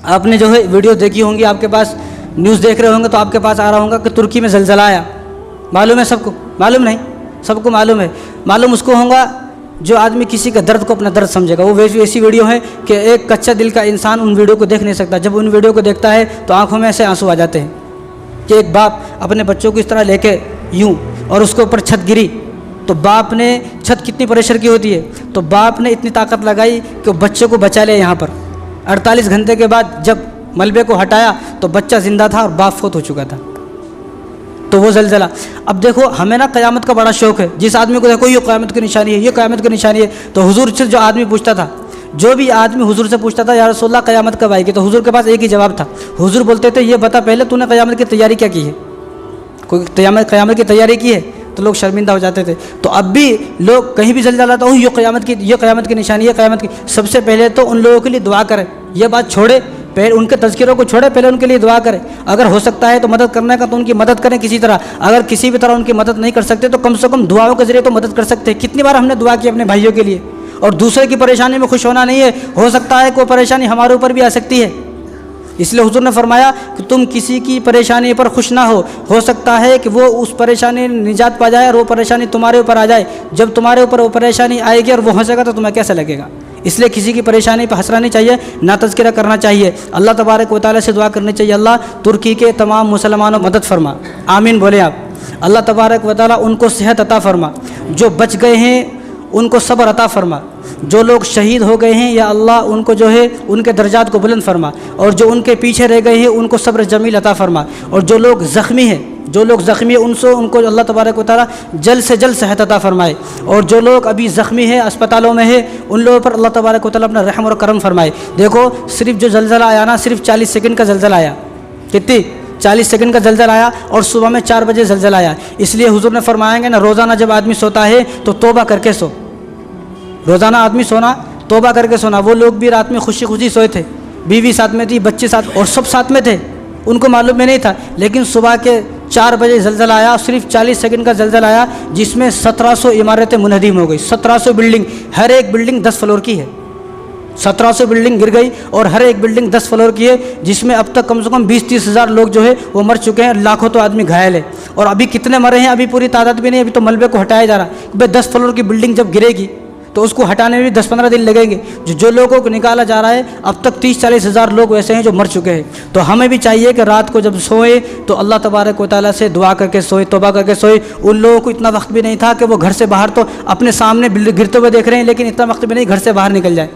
آپ نے جو ہے ویڈیو دیکھی ہوں گی، آپ کے پاس نیوز دیکھ رہے ہوں گے تو آپ کے پاس آ رہا ہوگا کہ ترکی میں زلزلہ آیا. معلوم ہے سب کو؟ معلوم نہیں، سب کو معلوم ہے. معلوم اس کو ہوگا جو آدمی کسی کا درد کو اپنا درد سمجھے گا. وہ ایسی ویڈیو ہے کہ ایک کچا دل کا انسان ان ویڈیو کو دیکھ نہیں سکتا. جب ان ویڈیو کو دیکھتا ہے تو آنکھوں میں ایسے آنسو آ جاتے ہیں کہ ایک باپ اپنے بچوں کو اس طرح لے کے یوں، اور اس کے اوپر چھت گری تو باپ نے، چھت کتنی پریشر کی ہوتی ہے، تو باپ نے اتنی طاقت لگائی کہ وہ بچے کو بچا لے. یہاں پر 48 گھنٹے کے بعد جب ملبے کو ہٹایا تو بچہ زندہ تھا اور باپ فوت ہو چکا تھا. تو وہ زلزلہ. اب دیکھو ہمیں نا قیامت کا بڑا شوق ہے. جس آدمی کو دیکھو یہ قیامت کی نشانی ہے، یہ قیامت کی نشانی ہے، تو حضور سے جو آدمی پوچھتا تھا، جو بھی آدمی حضور سے پوچھتا تھا یا رسول اللہ قیامت کب آئے گی، تو حضور کے پاس ایک ہی جواب تھا. حضور بولتے تھے یہ بتا پہلے تو نے قیامت کی تیاری کیا کی ہے. کوئی قیامت کی تیاری کی ہے تو لوگ شرمندہ ہو جاتے تھے. تو اب بھی لوگ کہیں بھی زلزلہ آتا ہو، یہ قیامت کی نشانی ہے، قیامت کی. سب سے پہلے تو ان لوگوں کے لیے دعا کریں. یہ بات چھوڑے، پہلے ان کے تذکروں کو چھوڑے، پہلے ان کے لیے دعا کریں. اگر ہو سکتا ہے تو مدد کرنے کا تو ان کی مدد کریں کسی طرح. اگر کسی بھی طرح ان کی مدد نہیں کر سکتے تو کم سے کم دعاؤں کے ذریعے تو مدد کر سکتے ہیں. کتنی بار ہم نے دعا کی اپنے بھائیوں کے لیے. اور دوسرے کی پریشانی میں خوش ہونا نہیں ہے. ہو سکتا ہے کوئی پریشانی ہمارے اوپر بھی آ سکتی ہے، اس لیے حضور نے فرمایا کہ تم کسی کی پریشانی پر خوش نہ ہو سکتا ہے کہ وہ اس پریشانی نجات پا جائے اور وہ پریشانی تمہارے اوپر آ جائے. جب تمہارے اوپر وہ پریشانی آئے گی اور وہ ہنسے گا تو تمہیں کیسا لگے گا. اس لیے کسی کی پریشانی پہ ہنسنا نہیں چاہیے، نہ تذکرہ کرنا چاہیے. اللہ تبارک و تعالیٰ سے دعا کرنی چاہیے، اللہ ترکی کے تمام مسلمانوں مدد فرما. آمین بولے آپ. اللہ تبارک و تعالیٰ ان کو صحت عطا فرما. جو بچ گئے ہیں ان کو صبر عطا فرما. جو لوگ شہید ہو گئے ہیں یا اللہ ان کو جو ہے ان کے درجات کو بلند فرما. اور جو ان کے پیچھے رہ گئے ہیں ان کو صبر جمیل عطا فرما. اور جو لوگ زخمی ہیں ان کو اللہ تبارک و تعالیٰ جلد سے جلد صحت عطا فرمائے. اور جو لوگ ابھی زخمی ہیں اسپتالوں میں ہیں ان لوگوں پر اللہ تبارک و تعالیٰ اپنا رحم اور کرم فرمائے. دیکھو صرف جو زلزلہ آیا نا، صرف 40 سیکنڈ کا زلزلہ آیا. کتنی 40 سیکنڈ کا زلزلہ آیا اور صبح میں 4 بجے زلزلہ آیا. اس لیے حضور نے فرمایا کہ نا روزانہ جب آدمی سوتا ہے تو توبہ کر کے سو. روزانہ آدمی سونا توبہ کر کے سونا. وہ لوگ بھی رات میں خوشی خوشی سوئے تھے، بیوی ساتھ میں تھی، بچے ساتھ، اور سب ساتھ میں تھے. ان کو معلوم میں نہیں تھا، لیکن صبح کے 4 بجے زلزلہ آیا. صرف 40 سیکنڈ کا زلزلہ آیا جس میں 1700 عمارتیں منہدم ہو گئی. 1700 بلڈنگ، ہر ایک بلڈنگ 10 فلور کی ہے. 1700 بلڈنگ گر گئی اور ہر ایک بلڈنگ 10 فلور کی ہے، جس میں اب تک کم سے کم 20-30 ہزار لوگ جو ہے وہ مر چکے ہیں. لاکھوں تو آدمی گھائل ہے. اور ابھی کتنے مرے ہیں ابھی پوری تعداد بھی نہیں. ابھی تو ملبے کو ہٹایا جا رہا ہے. بھائی 10 فلور کی بلڈنگ جب گرے گی تو اس کو ہٹانے میں بھی 10-15 دن لگیں گے. جو لوگوں کو نکالا جا رہا ہے اب تک 30-40 ہزار لوگ ایسے ہیں جو مر چکے ہیں. تو ہمیں بھی چاہیے کہ رات کو جب سوئے تو اللہ تبارک و تعالیٰ سے دعا کر کے سوئے، توبہ کر کے سوئے. ان لوگوں کو اتنا وقت بھی نہیں تھا کہ وہ گھر سے باہر، تو اپنے سامنے گرتے ہوئے دیکھ رہے ہیں لیکن اتنا وقت بھی نہیں گھر سے باہر نکل جائے.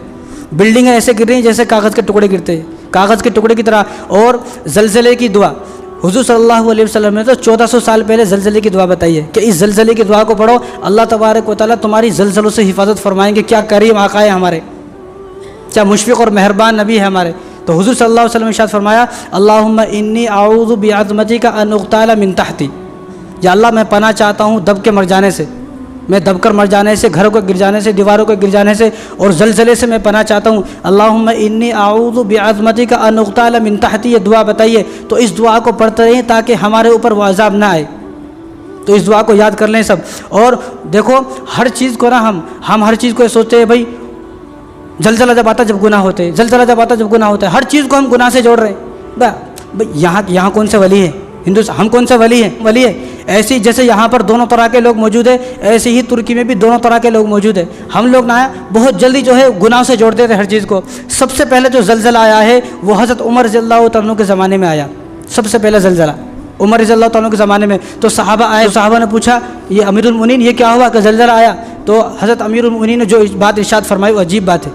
بلڈنگیں ایسے گر رہی ہیں جیسے کاغذ کے ٹکڑے گرتے ہیں، کاغذ کے ٹکڑے کی طرح. اور زلزلے کی دعا حضور صلی اللہ علیہ وسلم نے تو 1400 سال پہلے زلزلے کی دعا بتائی ہے کہ اس زلزلے کی دعا کو پڑھو، اللہ تبارک و تعالیٰ تمہاری زلزلوں سے حفاظت فرمائیں گے. کیا کریم آقا ہے ہمارے، کیا مشفق اور مہربان نبی ہے ہمارے. تو حضور صلی اللہ علیہ وسلم نے ارشاد فرمایا اللہم انی اعوذ بعظمتک ان اغتال من تحتی. یا اللہ میں پناہ چاہتا ہوں دب کے مر جانے سے، میں دب کر مر جانے سے، گھروں کو گر جانے سے، دیواروں کو گر جانے سے، اور زلزلے سے میں پناہ چاہتا ہوں. اللہم انی اعوذ بعظمتک ان اغتال من تحتی. یہ دعا بتائیے. تو اس دعا کو پڑھتے رہیں تاکہ ہمارے اوپر وہ عذاب نہ آئے. تو اس دعا کو یاد کر لیں سب. اور دیکھو ہر چیز کو نا ہم ہر چیز کو یہ سوچتے ہیں بھائی زلزلہ جب آتا جب گناہ ہوتے ہیں، زلزلہ جب آتا جب گناہ ہوتا ہے. ہر چیز کو ہم گناہ سے جوڑ رہے ہیں. بھائی یہاں کون سے ولی ہیں ہندوستان؟ ہم کون سے ولی ہیں؟ ایسی جیسے یہاں پر دونوں طرح کے لوگ موجود ہیں، ایسے ہی ترکی میں بھی دونوں طرح کے لوگ موجود ہیں. ہم لوگ نا بہت جلدی جو ہے گناہ سے جوڑ دیتے ہر چیز کو. سب سے پہلے جو زلزلہ آیا ہے وہ حضرت عمر رضی اللہ عنہ کے زمانے میں آیا. سب سے پہلے زلزلہ عمر رضی اللہ عنہ کے زمانے میں. تو صحابہ آئے، صحابہ نے پوچھا یہ امیر المؤمنین یہ کیا ہوا کہ زلزلہ آیا؟ تو حضرت امیر المؤمنین نے جو بات ارشاد فرمائی وہ عجیب بات ہے.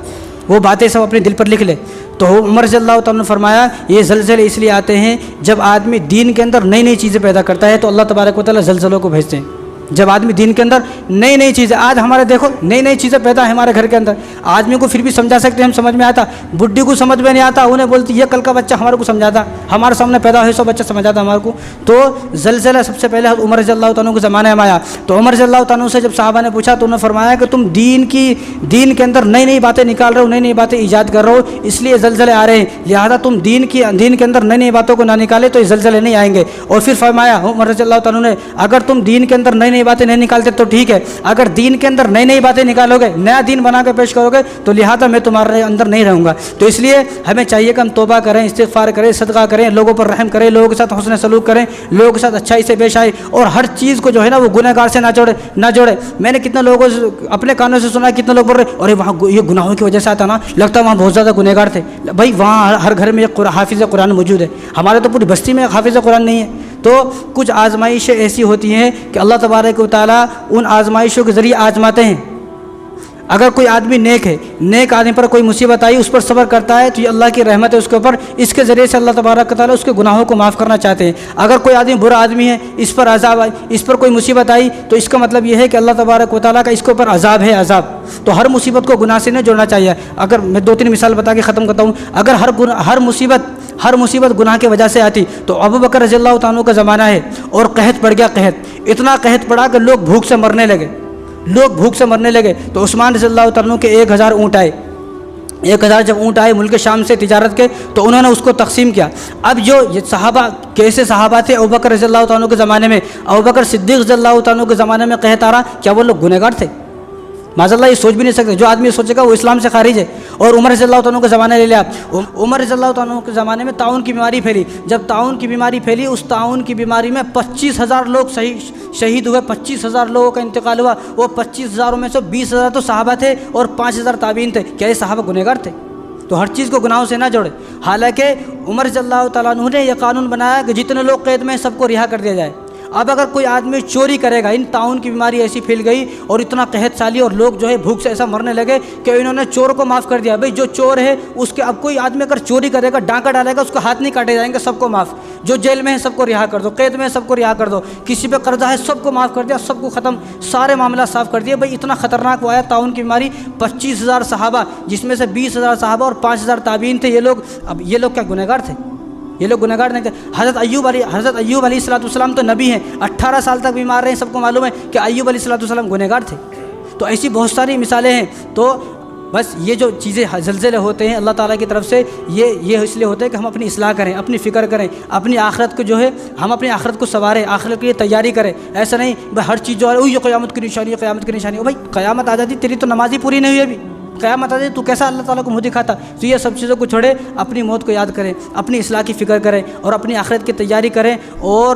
وہ باتیں سب اپنے دل پر لکھ لے. تو عمر رضی اللہ تعالیٰ نے فرمایا یہ زلزلے اس لیے آتے ہیں جب آدمی دین کے اندر نئی نئی چیزیں پیدا کرتا ہے تو اللہ تبارک و تعالیٰ زلزلوں کو بھیجتے ہیں. جب آدمی دین کے اندر نئی نئی چیزیں، آج ہمارے دیکھو نئی نئی چیزیں پیدا ہیں ہمارے گھر کے اندر. آدمی کو پھر بھی سمجھا سکتے ہیں، ہم سمجھ میں آتا. بڈھی کو سمجھ میں نہیں آتا، انہیں بولتی یہ کل کا بچہ ہمارے کو سمجھاتا، ہمارے سامنے پیدا ہوئے سو بچہ سمجھاتا ہمارے کو. تو زلزلہ سب سے پہلے عمر رضی اللہ عنہ کے زمانے میں آیا. تو عمر رضی اللہ عنہ سے جب صحابہ نے پوچھا تو انہوں نے فرمایا کہ تم دین کے اندر نئی نئی باتیں نکال رہے ہو، نئی نئی باتیں ایجاد کر رہے ہو، اس لیے زلزلے آ رہے ہیں. لہٰذا تم دین کے اندر نئی نئی باتوں کو نہ نکالے تو یہ زلزلے نہیں آئیں گے. اور پھر فرمایا عمر رضی اللہ عنہ نے اگر تم دین کے اندر نئی نئی باتیں نہیں نکالتے تو ٹھیک ہے، اگر دین کے اندر نئی نئی باتیں نکالو گے، نیا دین بنا کے پیش کرو گے تو لہٰذا میں تمہارے اندر نہیں رہوں گا۔ تو اس لیے ہمیں چاہیے کہ ہم توبہ کریں، استغفار کریں، صدقہ کریں، لوگوں پر رحم کریں، لوگوں کے ساتھ حسن سلوک کریں، لوگوں کے ساتھ اچھائی سے پیش آئے، اور ہر چیز کو جو ہے نا وہ گناہ گار سے نہ جوڑے۔ میں نے کتنے لوگوں سے اپنے کانوں سے سنا ہے، کتنے لوگ بول رہے اور وہاں یہ گناہوں کی وجہ سے آتا نا، لگتا ہے وہاں بہت زیادہ گنہ گار تھے۔ بھائی وہاں ہر گھر میں ایک حافظ قرآن موجود ہے، ہمارے تو پوری بستی میں حافظ قرآن نہیں ہے۔ تو کچھ آزمائشیں ایسی ہوتی ہیں کہ اللہ تبارک و تعالیٰ ان آزمائشوں کے ذریعے آزماتے ہیں۔ اگر کوئی آدمی نیک ہے، نیک آدمی پر کوئی مصیبت آئی، اس پر صبر کرتا ہے تو یہ اللہ کی رحمت ہے اس کے اوپر، اس کے ذریعے سے اللہ تبارک و تعالیٰ اس کے گناہوں کو معاف کرنا چاہتے ہیں۔ اگر کوئی آدمی برا آدمی ہے، اس پر عذاب آئی، اس پر کوئی مصیبت آئی، تو اس کا مطلب یہ ہے کہ اللہ تبارک و تعالیٰ کا اس کے اوپر عذاب ہے، عذاب۔ تو ہر مصیبت کو گناہ سے نہیں جوڑنا چاہیے۔ اگر میں 2-3 مثال بتا کے ختم کرتا ہوں، اگر ہر مصیبت گناہ کی وجہ سے آتی تو ابو بکر رضی اللہ تعالیٰ کا زمانہ ہے اور قحط پڑ گیا، قحط اتنا قحط پڑا کہ لوگ بھوک سے مرنے لگے، تو عثمان رضی اللہ تعالیٰ کے 1000 اونٹ آئے۔ 1000 جب اونٹ آئے ملک شام سے تجارت کے، تو انہوں نے اس کو تقسیم کیا۔ اب جو یہ صحابہ کیسے صحابہ تھے ابو بکر رضی اللہ تعالیٰ کے زمانے میں، ابو بکر صدیق رضی اللہ تعالیٰ کے زمانے میں قحط آ رہا، کیا وہ لوگ گنہگار تھے؟ معاذ اللہ یہ سوچ بھی نہیں سکتے۔ جو آدمی سوچے گا وہ اسلام سے خارج ہے۔ اور عمر رضی اللہ تعالیٰ کے زمانے لے لیا آپ، عمر رضی اللہ تعالیٰ کے زمانے میں طاعون کی بیماری پھیلی۔ جب طاعون کی بیماری پھیلی، اس طاعون کی بیماری میں 25,000 لوگ شہید ہوئے، 25,000 لوگوں کا انتقال ہوا۔ وہ 25,000 میں سے 20,000 تو صحابہ تھے اور 5,000 تابعین تھے۔ کیا یہ صحابہ گنہگار تھے؟ تو ہر چیز کو گناہوں سے نہ جوڑے۔ حالانکہ عمر رضی اللہ تعالیٰ عنہ نے یہ قانون بنایا کہ جتنے لوگ قید میں سب کو رہا کر دیا جائے۔ اب اگر کوئی آدمی چوری کرے گا، ان طاعون کی بیماری ایسی پھیل گئی اور اتنا قحط سالی اور لوگ جو ہے بھوک سے ایسا مرنے لگے کہ انہوں نے چور کو معاف کر دیا۔ بھئی جو چور ہے اس کے، اب کوئی آدمی اگر چوری کرے گا، ڈاکہ ڈالے گا، اس کو ہاتھ نہیں کاٹے جائیں گے، سب کو معاف۔ جو جیل میں ہے سب کو رہا کر دو، قید میں ہے سب کو رہا کر دو، کسی پہ قرضہ ہے سب کو معاف کر دیا، سب کو ختم، سارے معاملات صاف کر دیے۔ بھئی اتنا خطرناک وہ آیا طاعون کی بیماری، 25,000 صحابہ جس میں سے 20,000 صحابہ اور 5,000 تابعین تھے۔ یہ لوگ کیا گنہگار تھے؟ یہ لوگ گنہگار نہیں تھے۔ حضرت ایوب علیہ السلام تو نبی ہیں، 18 سال تک بیمار رہے، سب کو معلوم ہے کہ ایوب علیہ السلام گنہگار تھے۔ تو ایسی بہت ساری مثالیں ہیں۔ تو بس یہ جو چیزیں زلزلے ہوتے ہیں اللہ تعالیٰ کی طرف سے، یہ اس لیے ہوتے ہیں کہ ہم اپنی اصلاح کریں، اپنی فکر کریں، اپنی آخرت کو جو ہے ہم اپنی آخرت کو سنواریں، آخرت کے لیے تیاری کریں۔ ایسا نہیں بھائی ہر چیز جو ہے یہ قیامت کی نشانی ہے، قیامت کی نشانی ہے۔ بھائی قیامت آ جاتی، تیری تو نماز ہی پوری نہیں ہوئی ابھی، قیامت آ جائے تو کیسا اللہ تعالیٰ کو منہ دکھاتا؟ تو یہ سب چیزوں کو چھوڑے، اپنی موت کو یاد کریں، اپنی اصلاح کی فکر کریں اور اپنی آخرت کی تیاری کریں۔ اور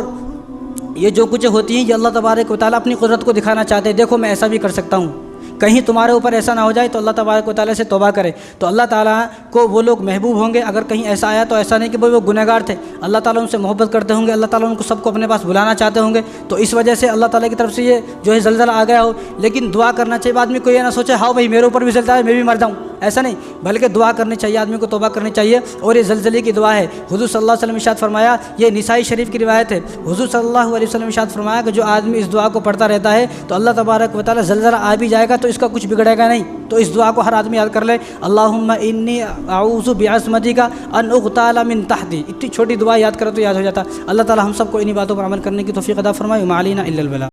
یہ جو کچھ ہوتی ہیں یہ اللہ تبارک و تعالیٰ اپنی قدرت کو دکھانا چاہتے ہیں، دیکھو میں ایسا بھی کر سکتا ہوں۔ کہیں تمہارے اوپر ایسا نہ ہو جائے تو اللہ تبارک و تعالیٰ سے توبہ کرے تو اللہ تعالیٰ کو وہ لوگ محبوب ہوں گے۔ اگر کہیں ایسا آیا تو ایسا نہیں کہ بھائی وہ گنہگار تھے، اللہ تعالیٰ ان سے محبت کرتے ہوں گے، اللہ تعالیٰ ان کو سب کو اپنے پاس بلانا چاہتے ہوں گے، تو اس وجہ سے اللہ تعالیٰ کی طرف سے یہ جو ہے زلزلہ آ گیا ہو۔ لیکن دعا کرنا چاہیے، آدمی کو یہ نہ سوچے ہاں بھائی میرے اوپر بھی زلزلہ ہے میں بھی مر جاؤں، ایسا نہیں، بلکہ دعا کرنی چاہیے، آدمی کو توبہ کرنی چاہیے۔ اور یہ زلزلے کی دعا ہے، حضور صلی اللہ علیہ وسلم نے ارشاد فرمایا، یہ نسائی شریف کی روایت ہے، حضور صلی اللہ علیہ وسلم نے ارشاد فرمایا کہ جو آدمی اس دعا کو پڑھتا رہتا ہے تو اللہ تبارک و تعالیٰ زلزلہ آ بھی جائے گا تو اس کا کچھ بگڑے گا نہیں۔ تو اس دعا کو ہر آدمی یاد کر لے، اللہم انی اعوذ بعظمتک ان اغتال من تحتی۔ اتنی چھوٹی دعا یاد کرو تو یاد ہو جاتا۔ اللہ تعالیٰ ہم سب کو انہی باتوں پر عمل کرنے کی توفیق عطا فرمائے۔ وما علینا الا البلاغ۔